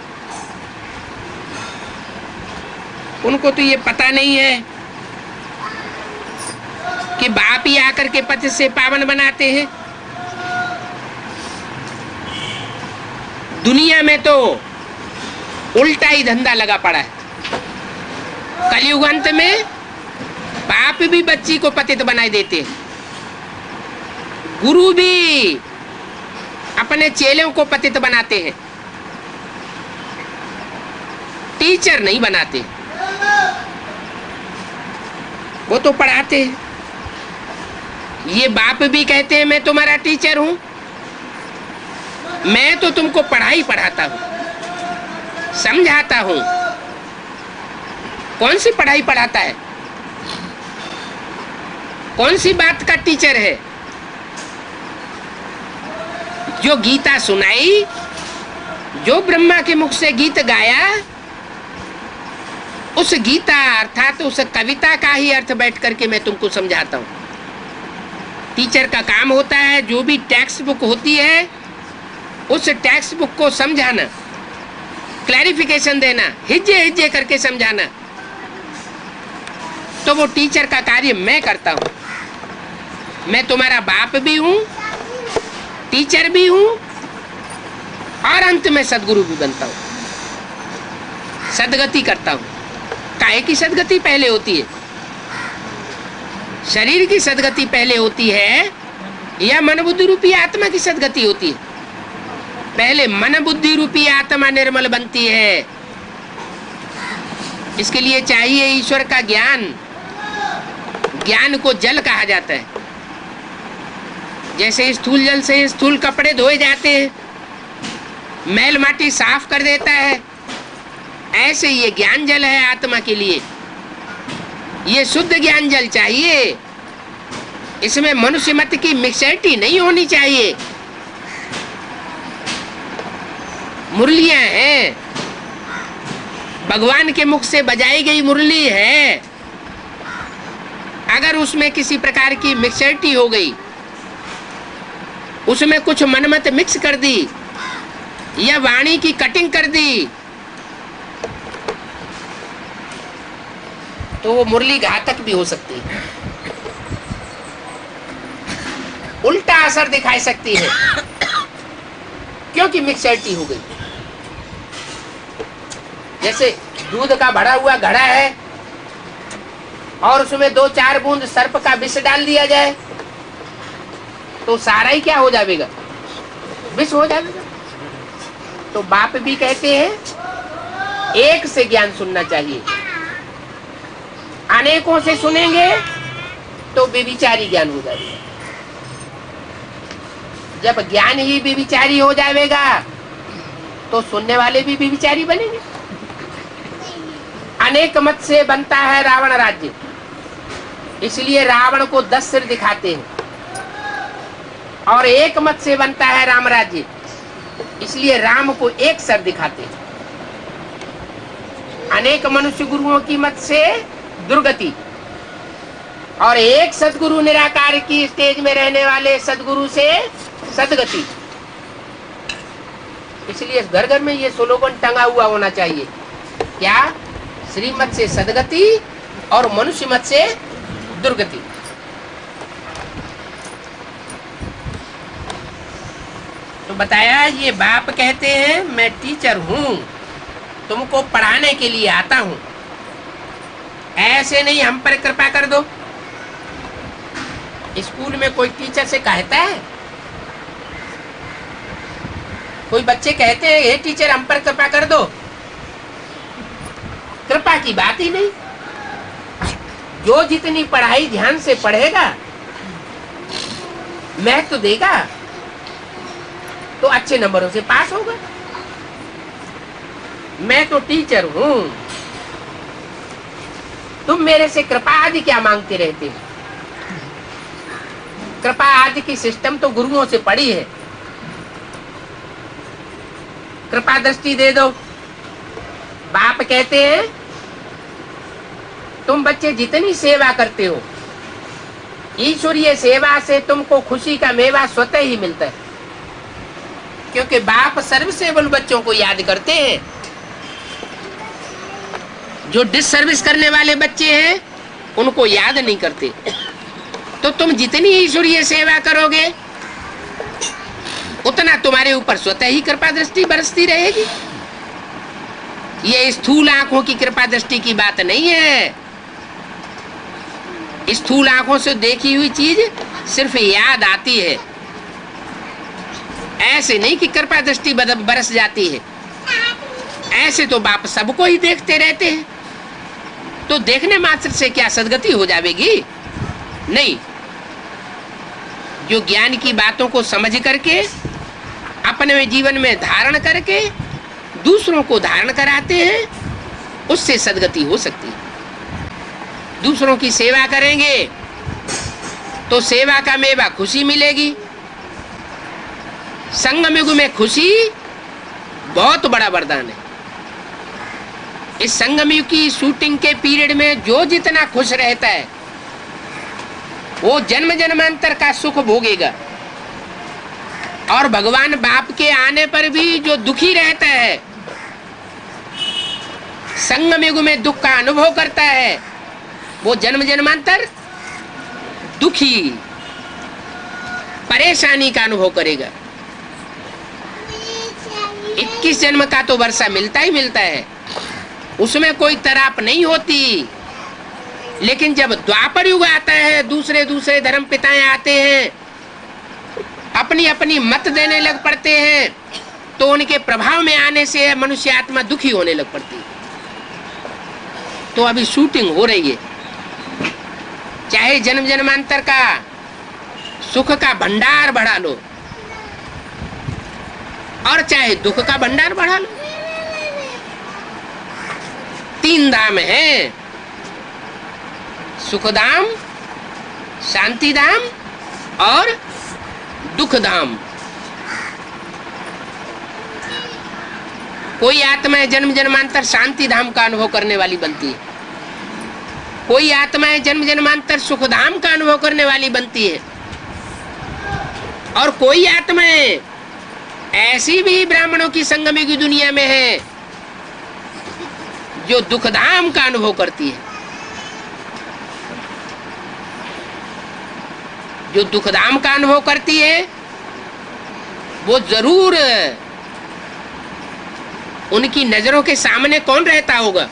उनको तो ये पता नहीं है कि बाप ही आकर के पति से पावन बनाते हैं। दुनिया में तो उल्टा ही धंधा लगा पड़ा है। कलयुग अंत में बाप भी बच्ची को पतित बनाए देते हैं, गुरु भी अपने चेलों को पतित बनाते हैं, टीचर नहीं बनाते, वो तो पढ़ाते हैं। ये बाप भी कहते हैं मैं तुम्हारा टीचर हूं, मैं तो तुमको पढ़ाई पढ़ाता हूं, समझाता हूं। कौन सी पढ़ाई पढ़ाता है? कौन सी बात का टीचर है? जो गीता सुनाई, जो ब्रह्मा के मुख से गीत गाया, उस गीता अर्थात उस कविता का ही अर्थ बैठ करके मैं तुमको समझाता हूं। टीचर का काम होता है जो भी टेक्स्ट बुक होती है उस टेक्स्ट बुक को समझाना, क्लैरिफिकेशन देना, हिज्जे हिज्जे करके समझाना। तो वो टीचर का कार्य मैं करता हूं। मैं तुम्हारा बाप भी हूं, टीचर भी हूं और अंत में सदगुरु भी बनता हूं, सदगति करता हूं। काहे की सदगति पहले होती है? शरीर की सदगति पहले होती है या मन बुद्धि रूपी आत्मा की सदगति होती है? पहले मन बुद्धि रूपी आत्मा निर्मल बनती है। इसके लिए चाहिए ईश्वर का ज्ञान। ज्ञान को जल कहा जाता है। जैसे स्थूल जल से स्थूल कपड़े धोए जाते हैं, मैल माटी साफ कर देता है, ऐसे ये ज्ञान जल है आत्मा के लिए। ये शुद्ध ज्ञान जल चाहिए। इसमें मनुष्य मत की मिक्सरिटी नहीं होनी चाहिए। मुरलियां हैं, भगवान के मुख से बजाई गई मुरली है। अगर उसमें किसी प्रकार की मिक्सरिटी हो गई, उसमें कुछ मनमत मिक्स कर दी या वाणी की कटिंग कर दी, तो वो मुरली घातक भी हो सकती है, उल्टा असर दिखाई सकती है, क्योंकि मिक्सरिटी हो गई। जैसे दूध का भरा हुआ घड़ा है और उसमें 2-4 बूंद सर्प का विष डाल दिया जाए तो सारा ही क्या हो जाएगा? विष हो जाएगा। तो बाप भी कहते हैं एक से ज्ञान सुनना चाहिए। अनेकों से सुनेंगे तो बेविचारी ज्ञान हो जाएगा। जब ज्ञान ही बेविचारी हो जाएगा तो सुनने वाले भी बेविचारी बनेंगे। अनेक मत से बनता है रावण राज्य, इसलिए रावण को 10 सिर दिखाते हैं। और एक मत से बनता है राम राज्य, इसलिए राम को एक सर दिखाते हैं। अनेक मनुष्य गुरुओं की मत से दुर्गति और एक सदगुरु निराकार की स्टेज में रहने वाले सदगुरु से सदगति। इसलिए घर घर में ये स्लोगन टंगा हुआ होना चाहिए। क्या? श्रीमत से सदगति और मनुष्य मत से दुर्गति। तो बताया ये बाप कहते हैं मैं टीचर हूं, तुमको पढ़ाने के लिए आता हूं। ऐसे नहीं हम पर कृपा कर दो। स्कूल में कोई टीचर से कहता है? कोई बच्चे कहते हैं हे टीचर हम पर कृपा कर दो? कृपा की बात ही नहीं। जो जितनी पढ़ाई ध्यान से पढ़ेगा, महत्व देगा, तो अच्छे नंबरों से पास होगा। मैं तो टीचर हूं, तुम मेरे से कृपा आदि क्या मांगते रहते हो? कृपा आदि की सिस्टम तो गुरुओं से पड़ी है। कृपा दृष्टि दे दो। बाप कहते हैं तुम बच्चे जितनी सेवा करते हो, ईश्वरीय सेवा से तुमको खुशी का मेवा स्वतः ही मिलता है। क्योंकि बाप सर्वसेवल बच्चों को याद करते हैं। जो डिससर्विस करने वाले बच्चे हैं उनको याद नहीं करते। तो तुम जितनी ईश्वरीय सेवा करोगे उतना तुम्हारे ऊपर स्वतः ही कृपा दृष्टि बरसती रहेगी। ये स्थूल आंखों की कृपा दृष्टि की बात नहीं है। स्थूल आंखों से देखी हुई चीज सिर्फ याद आती है, ऐसे नहीं कि कृपा दृष्टि बरस जाती है। ऐसे तो बाप सबको ही देखते रहते हैं। तो देखने मात्र से क्या सदगति हो जाएगी? नहीं। जो ज्ञान की बातों को समझ करके अपने जीवन में धारण करके दूसरों को धारण कराते हैं, उससे सदगति हो सकती है। दूसरों की सेवा करेंगे तो सेवा का मेवा खुशी मिलेगी। संगम युग में खुशी बहुत बड़ा वरदान है। इस संगम युग की शूटिंग के पीरियड में जो जितना खुश रहता है वो जन्म जन्मांतर का सुख भोगेगा, और भगवान बाप के आने पर भी जो दुखी रहता है, संगम युग में दुख का अनुभव करता है, वो जन्म जन्मांतर दुखी परेशानी का अनुभव करेगा। 21 जन्म का तो वर्षा मिलता ही मिलता है, उसमें कोई तराप नहीं होती। लेकिन जब द्वापर युग आता है, दूसरे दूसरे धर्म पिताएं आते हैं, अपनी अपनी मत देने लग पड़ते हैं, तो उनके प्रभाव में आने से मनुष्य आत्मा दुखी होने लग पड़ती है। तो अभी शूटिंग हो रही है, चाहे जन्म जन्मांतर का सुख का भंडार बढ़ा लो और चाहे दुख का भंडार बढ़ा लो। 3 धाम हैं, सुख धाम, शांति धाम और दुख धाम। कोई आत्मा जन्म जन्मांतर शांति धाम का अनुभव करने वाली बनती है, कोई आत्माएं जन्म जन्मांतर सुख धाम का अनुभव करने वाली बनती है, और कोई आत्माएं ऐसी भी ब्राह्मणों की संगमी की दुनिया में है जो दुख धाम का अनुभव करती है। जो दुख धाम का अनुभव करती है वो जरूर उनकी नजरों के सामने कौन रहता होगा?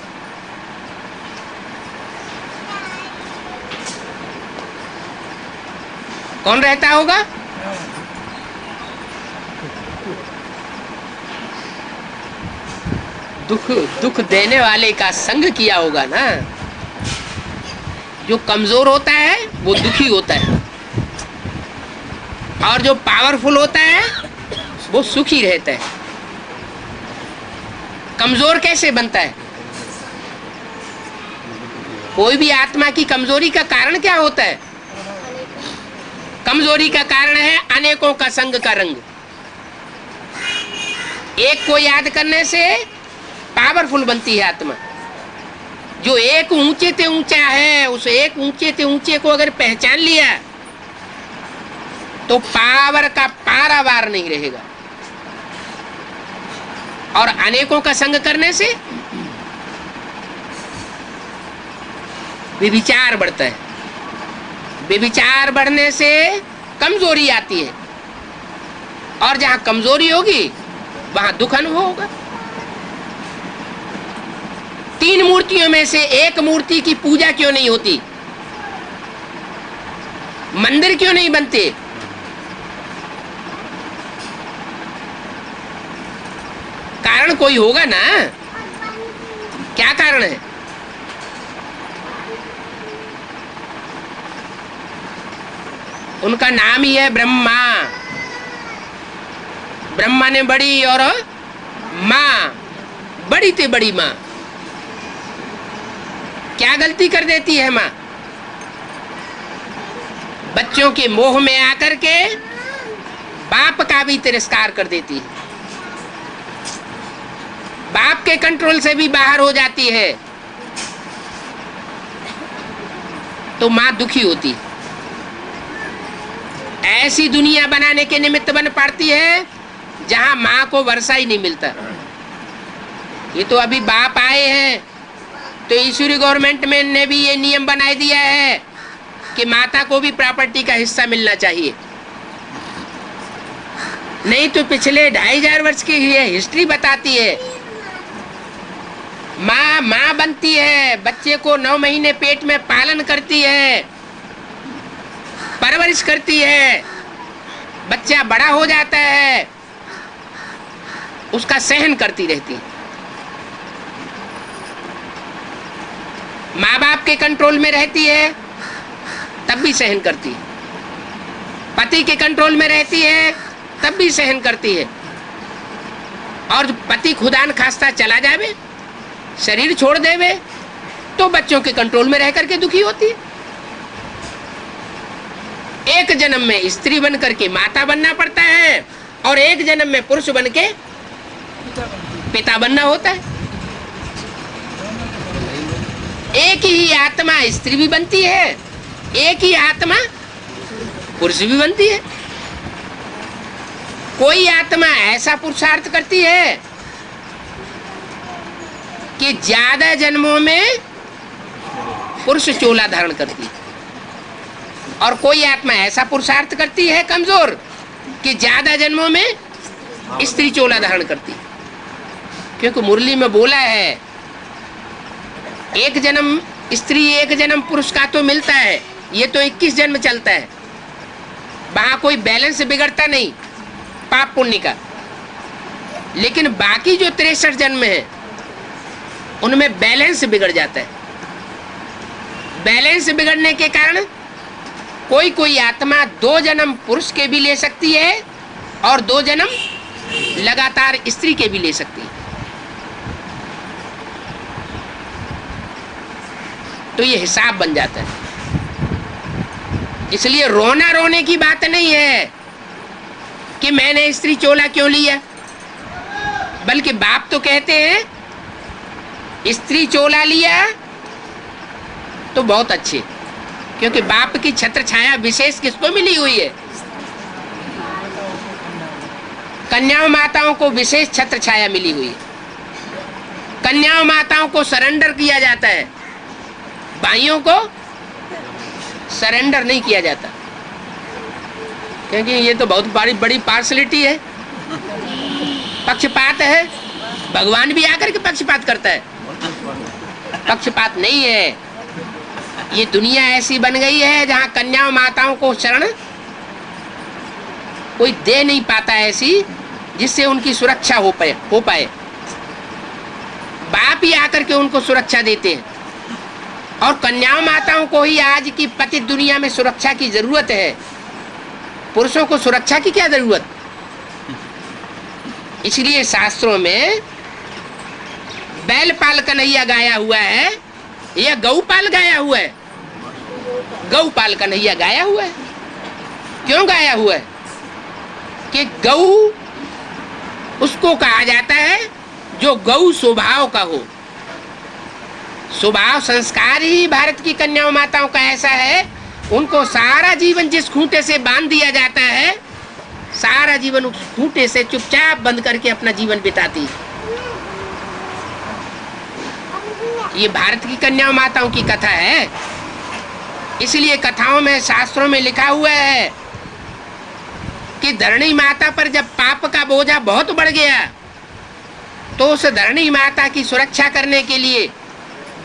कौन रहता होगा? दुख देने वाले का संग किया होगा ना। जो कमजोर होता है वो दुखी होता है, और जो पावरफुल होता है वो सुखी रहता है। कमजोर कैसे बनता है? कोई भी आत्मा की कमजोरी का कारण क्या होता है? कमजोरी का कारण है अनेकों का संग का रंग। एक को याद करने से पावरफुल बनती है आत्मा। जो एक ऊंचे से ऊंचा है, उस एक ऊंचे से ऊंचे को अगर पहचान लिया तो पावर का पारावार नहीं रहेगा। और अनेकों का संग करने से व्यभिचार बढ़ता है। व्यभिचार बढ़ने से कमजोरी आती है, और जहां कमजोरी होगी वहां दुख अनुभव होगा। 3 मूर्तियों में से एक मूर्ति की पूजा क्यों नहीं होती? मंदिर क्यों नहीं बनते? कारण कोई होगा ना। क्या कारण है? उनका नाम ही है ब्रह्मा। ब्रह्मा ने बड़ी और माँ, बड़ी ते बड़ी माँ। क्या गलती कर देती है माँ? बच्चों के मोह में आकर के बाप का भी तिरस्कार कर देती है, बाप के कंट्रोल से भी बाहर हो जाती है, तो माँ दुखी होती। ऐसी दुनिया बनाने के निमित्त बन पड़ती है जहां माँ को वर्षा ही नहीं मिलता। ये तो अभी बाप आए हैं तो ईश्वरी गवर्नमेंट में ने भी ये नियम बना दिया है कि माता को भी प्रॉपर्टी का हिस्सा मिलना चाहिए। नहीं तो पिछले 2500 वर्ष की ये हिस्ट्री बताती है, माँ बनती है, बच्चे को 9 महीने पेट में पालन करती है, परवरिश करती है, बच्चा बड़ा हो जाता है, उसका सहन करती रहती है। माँ बाप के कंट्रोल में रहती है तब भी सहन करती है, पति के कंट्रोल में रहती है तब भी सहन करती है, और पति खुदान खास्ता चला जावे, शरीर छोड़ देवे, तो बच्चों के कंट्रोल में रह करके दुखी होती है। एक जन्म में स्त्री बन करके माता बनना पड़ता है और एक जन्म में पुरुष बन के पिता बनना होता है। एक ही आत्मा स्त्री भी बनती है, एक ही आत्मा पुरुष भी बनती है। कोई आत्मा ऐसा पुरुषार्थ करती है कि ज्यादा जन्मों में पुरुष चोला धारण करती है, और कोई आत्मा ऐसा पुरुषार्थ करती है कमजोर कि ज्यादा जन्मों में स्त्री चोला धारण करती है। क्योंकि मुरली में बोला है एक जन्म स्त्री एक जन्म पुरुष का तो मिलता है, ये तो 21 जन्म चलता है, वहां कोई बैलेंस बिगड़ता नहीं पाप पुण्य का। लेकिन बाकी जो 63 जन्म है उनमें बैलेंस बिगड़ जाता है। बैलेंस बिगड़ने के कारण कोई कोई आत्मा 2 जन्म पुरुष के भी ले सकती है और 2 जन्म लगातार स्त्री के भी ले सकती है। तो ये हिसाब बन जाता है। इसलिए रोना रोने की बात नहीं है कि मैंने स्त्री चोला क्यों लिया, बल्कि बाप तो कहते हैं स्त्री चोला लिया तो बहुत अच्छे, क्योंकि बाप की छत्र छाया विशेष किसको मिली हुई है? कन्याओं माताओं को विशेष छत्र छाया मिली हुई है। कन्याओं माताओं को सरेंडर किया जाता है, भाइयों को सरेंडर नहीं किया जाता, क्योंकि ये तो बहुत बड़ी पार्शलिटी है, पक्षपात है। भगवान भी आकर के पक्षपात करता है, पक्षपात नहीं है। ये दुनिया ऐसी बन गई है जहां कन्याओं माताओं को शरण कोई दे नहीं पाता ऐसी जिससे उनकी सुरक्षा हो पाए। बाप ही आकर के उनको सुरक्षा देते हैं, और कन्याओं माताओं को ही आज की पतित दुनिया में सुरक्षा की जरूरत है। पुरुषों को सुरक्षा की क्या जरूरत? इसलिए शास्त्रों में बैलपाल कन्हैया गाया हुआ है या गौपाल गाया हुआ है? गौपाल कन्हैया गाया हुआ है। क्यों गाया हुआ है? कि गौ उसको कहा जाता है जो गौ स्वभाव का हो। स्वभाव संस्कार ही भारत की कन्याओं माताओं का ऐसा है, उनको सारा जीवन जिस खूंटे से बांध दिया जाता है, सारा जीवन उस खूंटे से चुपचाप बंद करके अपना जीवन बिताती है। ये भारत की कन्याओं माताओं की कथा है। इसलिए कथाओं में शास्त्रों में लिखा हुआ है कि धरणी माता पर जब पाप का बोझा बहुत बढ़ गया तो उस धरणी माता की सुरक्षा करने के लिए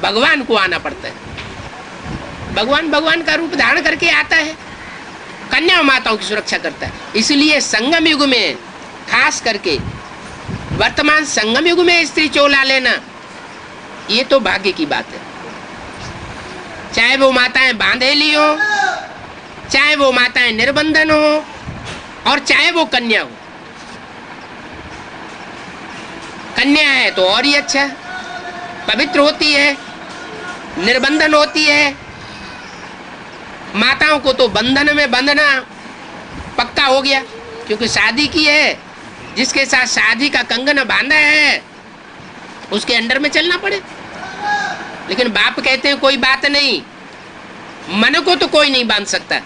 भगवान को आना पड़ता है। भगवान का रूप धारण करके आता है, कन्याओं माताओं की सुरक्षा करता है। इसलिए संगम युग में, खास करके वर्तमान संगम युग में स्त्री चोला लेना ये तो भाग्य की बात है। चाहे वो माताएं बांधेली हो, चाहे वो माताएं निर्बंधन हो, और चाहे वो कन्या हो। कन्या है तो और ही अच्छा, पवित्र होती है, निर्बंधन होती है। माताओं को तो बंधन में बंधना पक्का हो गया, क्योंकि शादी की है, जिसके साथ शादी का कंगन बांधा है उसके अंडर में चलना पड़े। लेकिन बाप कहते हैं कोई बात नहीं, मन को तो कोई नहीं बांध सकता,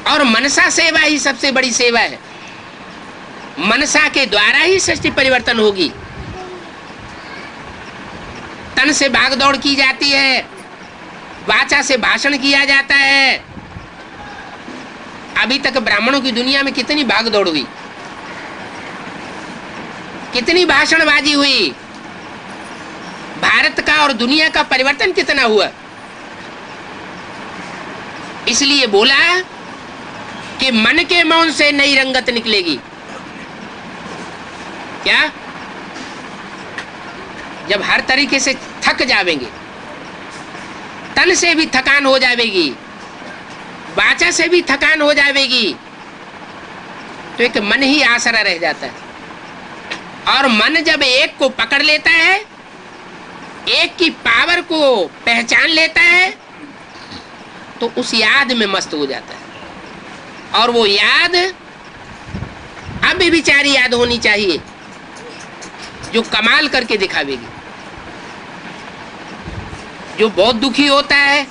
और मनसा सेवा ही सबसे बड़ी सेवा है। मनसा के द्वारा ही सृष्टि परिवर्तन होगी। तन से भागदौड़ की जाती है, वाचा से भाषण किया जाता है। अभी तक ब्राह्मणों की दुनिया में कितनी भागदौड़ हुई, कितनी भाषणबाजी हुई, भारत का और दुनिया का परिवर्तन कितना हुआ। इसलिए बोला कि मन के मौन से नई रंगत निकलेगी। क्या? जब हर तरीके से थक जावेंगे, तन से भी थकान हो जाएगी, वाचा से भी थकान हो जाएगी, तो एक मन ही आसरा रह जाता है। और मन जब एक को पकड़ लेता है एक की पावर को पहचान लेता है तो उस याद में मस्त हो जाता है। और वो याद अव्यभिचारी याद होनी चाहिए जो कमाल करके दिखावेगी। जो बहुत दुखी होता है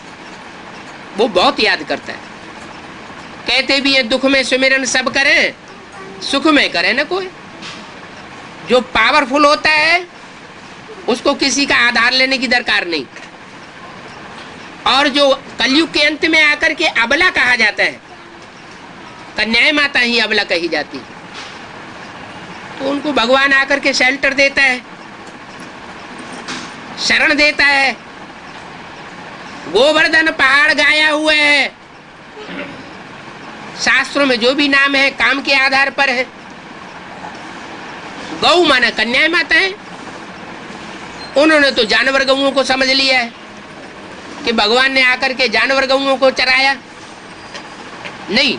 वो बहुत याद करता है। कहते भी है दुख में सुमिरन सब करें, सुख में करे न कोई। जो पावरफुल होता है उसको किसी का आधार लेने की दरकार नहीं। और जो कलयुग के अंत में आकर के अबला कहा जाता है, कन्याएं माता ही अबला कही जाती है, तो उनको भगवान आकर के शेल्टर देता है, शरण देता है। गोवर्धन पहाड़ गाया हुआ है, शास्त्रों में जो भी नाम है काम के आधार पर है। गौ माना कन्याएं माता है। उन्होंने तो जानवर गऊओं को समझ लिया है कि भगवान ने आकर के जानवर गऊओं को चराया। नहीं,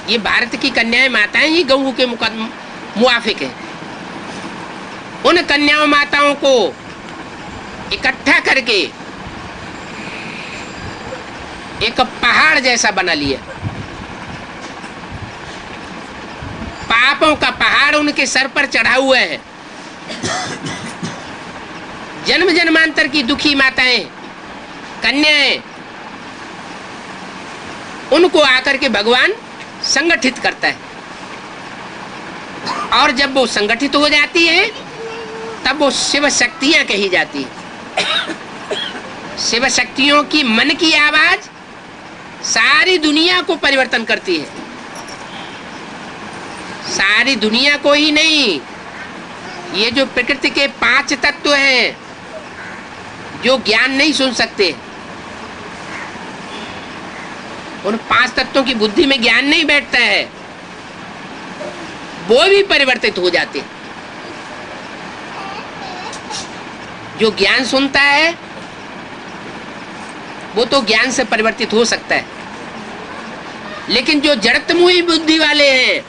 ये भारत की कन्याएं माताएं ही गऊ के मुआफिक है। उन कन्याओं माताओं को इकट्ठा करके एक पहाड़ जैसा बना लिया। पापों का पहाड़ उनके सर पर चढ़ा हुआ है। जन्म जन्मांतर की दुखी माताएं, कन्याएं, उनको आकर के भगवान संगठित करता है। और जब वो संगठित हो जाती है तब वो शिव शक्तियां कही जाती है। शिव शक्तियों की मन की आवाज सारी दुनिया को परिवर्तन करती है। सारी दुनिया को ही नहीं, ये जो प्रकृति के 5 तत्व हैं जो ज्ञान नहीं सुन सकते, उन 5 तत्वों की बुद्धि में ज्ञान नहीं बैठता है, वो भी परिवर्तित हो जाते। जो ज्ञान सुनता है वो तो ज्ञान से परिवर्तित हो सकता है, लेकिन जो जड़त्वमुही बुद्धि वाले हैं,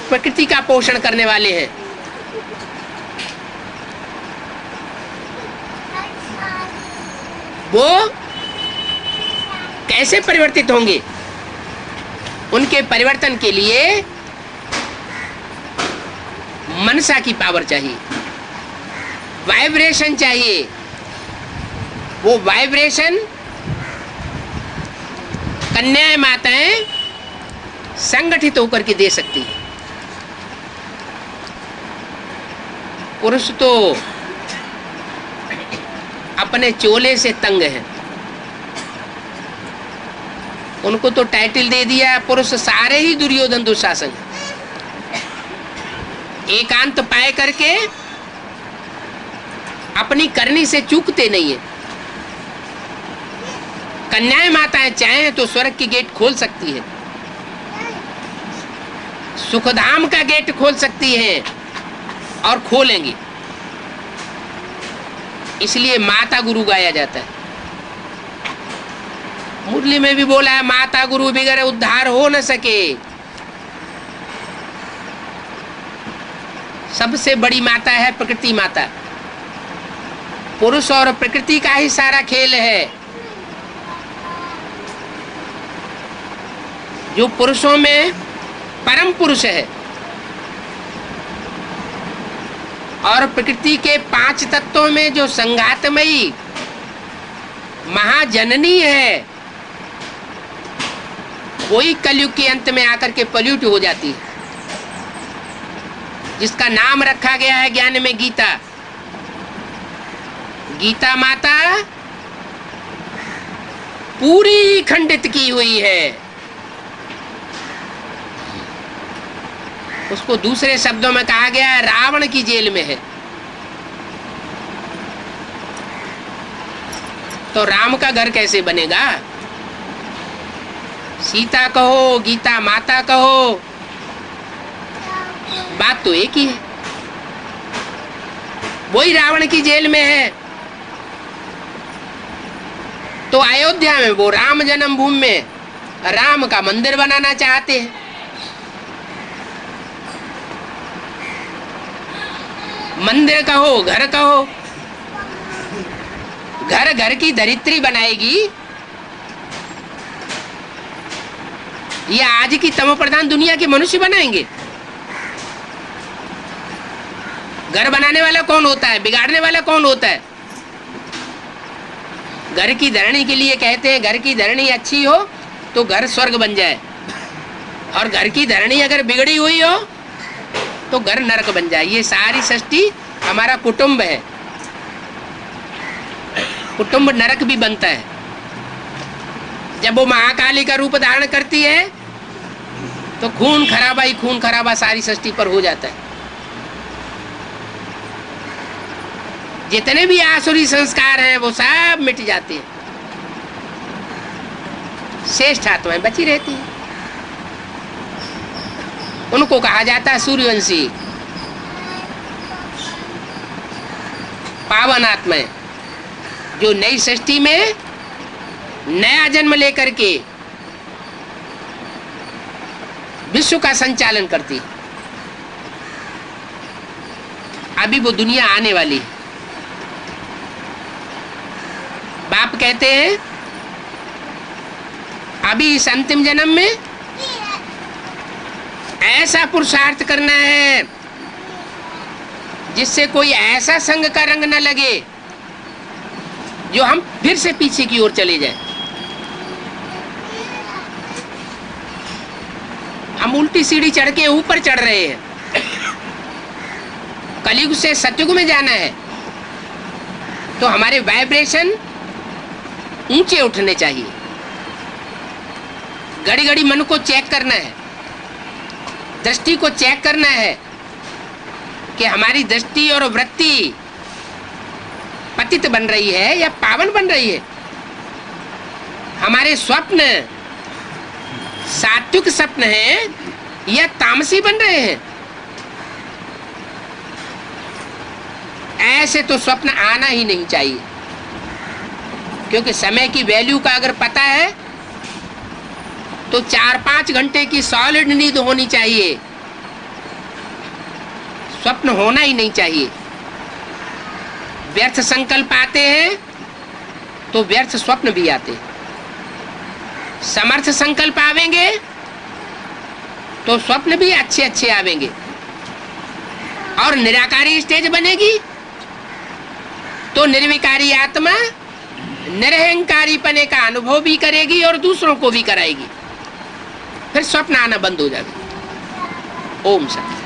प्रकृति का पोषण करने वाले हैं, वो कैसे परिवर्तित होंगे? उनके परिवर्तन के लिए मनसा की पावर चाहिए, वाइब्रेशन चाहिए। वो वाइब्रेशन कन्याएं माताएं संगठित होकर के दे सकती है। पुरुष तो अपने चोले से तंग है, उनको तो टाइटल दे दिया पुरुष सारे ही दुर्योधन दुशासन। एकांत पाए करके अपनी करनी से चूकते नहीं है। कन्याएं माताएं चाहें तो स्वर्ग की गेट खोल सकती है, सुखधाम का गेट खोल सकती है और खोलेंगी। इसलिए माता गुरु गाया जाता है। मुरली में भी बोला है, माता गुरु बिगर उद्धार हो न सके। सबसे बड़ी माता है प्रकृति माता। पुरुष और प्रकृति का ही सारा खेल है। जो पुरुषों में परम पुरुष है और प्रकृति के 5 तत्वों में जो संघातमयी महाजननी है, वही कलयुग के अंत में आकर के पल्यूट हो जाती है, जिसका नाम रखा गया है ज्ञान में गीता। गीता माता पूरी खंडित की हुई है। उसको दूसरे शब्दों में कहा गया है रावण की जेल में है। तो राम का घर कैसे बनेगा? सीता कहो, गीता माता कहो, बात तो एक ही है। वही रावण की जेल में है। तो अयोध्या में वो राम जन्मभूमि में राम का मंदिर बनाना चाहते हैं। मंदिर कहो, घर कहो, घर घर की धरित्री बनाएगी, ये आज की तमो प्रधान दुनिया के मनुष्य बनाएंगे? घर बनाने वाला कौन होता है? बिगाड़ने वाला कौन होता है? घर की धरणी के लिए कहते हैं, घर की धरणी अच्छी हो तो घर स्वर्ग बन जाए, और घर की धरणी अगर बिगड़ी हुई हो तो घर नरक बन जाए। ये सारी सृष्टि हमारा कुटुंब है। कुटुंब नरक भी बनता है। जब वो महाकाली का रूप धारण करती है तो खून खराबा सारी सृष्टि पर हो जाता है। जितने भी आसुरी संस्कार हैं वो सब मिट जाते हैं, श्रेष्ठ आत्माएं बची रहती हैं। उनको कहा जाता है सूर्यवंशी, पावन आत्माएं, जो नई सृष्टि में नया जन्म लेकर के विश्व का संचालन करती। अभी वो दुनिया आने वाली है। बाप कहते हैं अभी इस अंतिम जन्म में ऐसा पुरुषार्थ करना है जिससे कोई ऐसा संग का रंग न लगे जो हम फिर से पीछे की ओर चले जाएं। हम उल्टी सीढ़ी चढ़ के ऊपर चढ़ रहे हैं। कलयुग से सतयुग में जाना है तो हमारे वाइब्रेशन ऊंचे उठने चाहिए। घड़ी घड़ी मन को चेक करना है, दृष्टि को चेक करना है कि हमारी दृष्टि और वृत्ति पतित बन रही है या पावन बन रही है। हमारे स्वप्न सात्विक स्वप्न हैं या तामसी बन रहे हैं। ऐसे तो स्वप्न आना ही नहीं चाहिए, क्योंकि समय की वैल्यू का अगर पता है तो 4-5 घंटे की सॉलिड नींद होनी चाहिए, स्वप्न होना ही नहीं चाहिए। व्यर्थ संकल्प आते हैं तो व्यर्थ स्वप्न भी आते हैं। समर्थ संकल्प आवेंगे तो स्वप्न भी अच्छे अच्छे आवेंगे, और निराकारी स्टेज बनेगी तो निर्विकारी आत्मा निरहंकारी पने का अनुभव भी करेगी और दूसरों को भी कराएगी। फिर स्वप्न आना बंद हो जाएगा। ओम शांति।